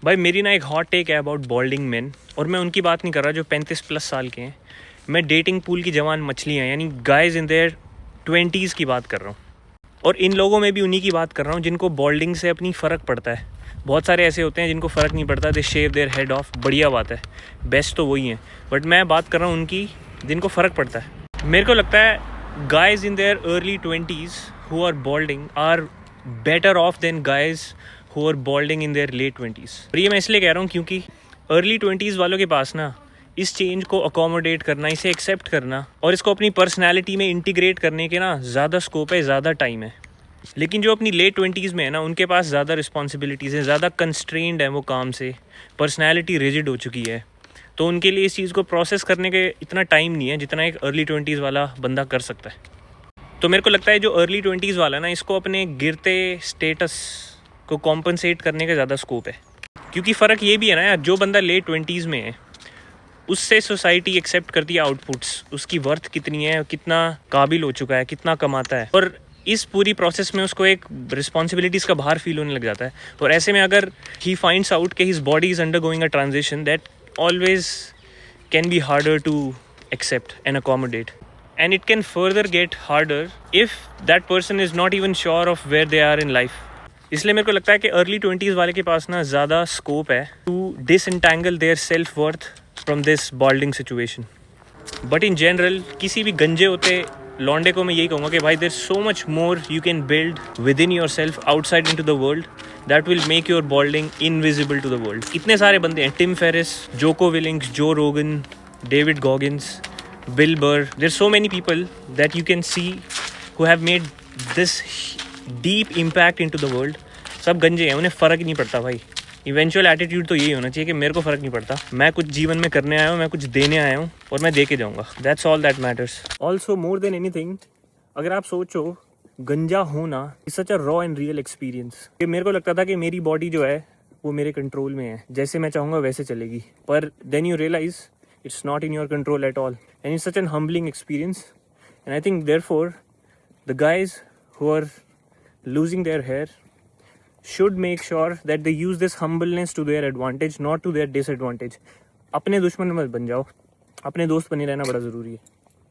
भाई मेरी ना एक हॉट टेक है अबाउट बॉल्डिंग मेन, और मैं उनकी बात नहीं कर रहा जो 35+ साल के हैं। मैं डेटिंग पूल की जवान मछलियाँ यानी गाइज इन देयर 20s की बात कर रहा हूँ। और इन लोगों में भी उन्हीं की बात कर रहा हूँ जिनको बॉल्डिंग से अपनी फ़र्क पड़ता है। बहुत सारे ऐसे होते हैं जिनको फ़र्क नहीं पड़ता, दे शेव देयर हेड ऑफ, बढ़िया बात है, बेस्ट तो वही है। बट मैं बात कर रहा हूँ उनकी जिनको फ़र्क पड़ता है। मेरे को लगता है guys in their early 20s who are balding are better off than guys who are balding in their late 20s। और ये मैं इसलिए कह रहा हूँ क्योंकि अर्ली 20s वालों के पास ना इस चेंज को अकोमोडेट करना, इसे एक्सेप्ट करना और इसको अपनी पर्सनैलिटी में इंटीग्रेट करने के ना ज़्यादा स्कोप है, ज़्यादा टाइम है। लेकिन जो अपनी लेट 20s में है ना, उनके पास ज़्यादा रिस्पॉन्सिबिलिटीज़ हैं, ज़्यादा कंस्ट्रेंड है वो काम से, पर्सनैलिटी रिजिड हो चुकी है। तो उनके लिए इस चीज़ को प्रोसेस करने के इतना टाइम नहीं है जितना एक अर्ली 20s वाला बंदा कर सकता है। तो मेरे को लगता है जो अर्ली 20s वाला ना, इसको अपने गिरते स्टेटस को कॉम्पनसेट करने का ज़्यादा स्कोप है। क्योंकि फ़र्क ये भी है ना यार, जो बंदा लेट 20s में है उससे सोसाइटी एक्सेप्ट करती है आउटपुट्स, उसकी वर्थ कितनी है, कितना काबिल हो चुका है, कितना कमाता है, और इस पूरी प्रोसेस में उसको एक रिस्पॉन्सिबिलिटीज़ का भार फील होने लग जाता है। और ऐसे में अगर ही फाइंड्स आउट कि his body is undergoing a transition, that always can be harder to accept and accommodate, and it can further get harder if that person is not even sure of where they are in life. इसलिए मेरे को लगता है कि early 20s वाले के पास ना ज़्यादा स्कोप है to disentangle their self worth from this balding situation. But in general किसी भी गंजे होते लौंडे को मैं यही कहूँगा कि भाई there so much more you can build within yourself outside into the world that will make your balding invisible to the world. इतने सारे बंदे हैं, टिम फेरिस, जोको विलिंग्स, जो रोगन, David Goggins, Bill Burr. There's so many people that you can see who have made this deep impact into the world. सब गंजे हैं, उन्हें फ़र्क ही नहीं पड़ता भाई। इवेंचुअल एटीट्यूड तो यही होना चाहिए कि मेरे को फ़र्क नहीं पड़ता, मैं कुछ जीवन में करने आया हूँ, मैं कुछ देने आया हूँ और मैं दे के जाऊँगा। That's all that matters. Also more than anything, अगर आप सोचो गंजा होना is such a raw and real experience। कि मेरे को लगता था कि मेरी बॉडी जो है वो मेरे कंट्रोल में है, जैसे मैं चाहूँगा वैसे चलेगी, पर then you realize it's not in your control at all, and it's such an humbling experience. And I think therefore the guys who are losing their hair should make sure that they use this humbleness to their advantage, not to their disadvantage. अपने दुश्मन मत बन जाओ, अपने दोस्त बने रहना बड़ा ज़रूरी है।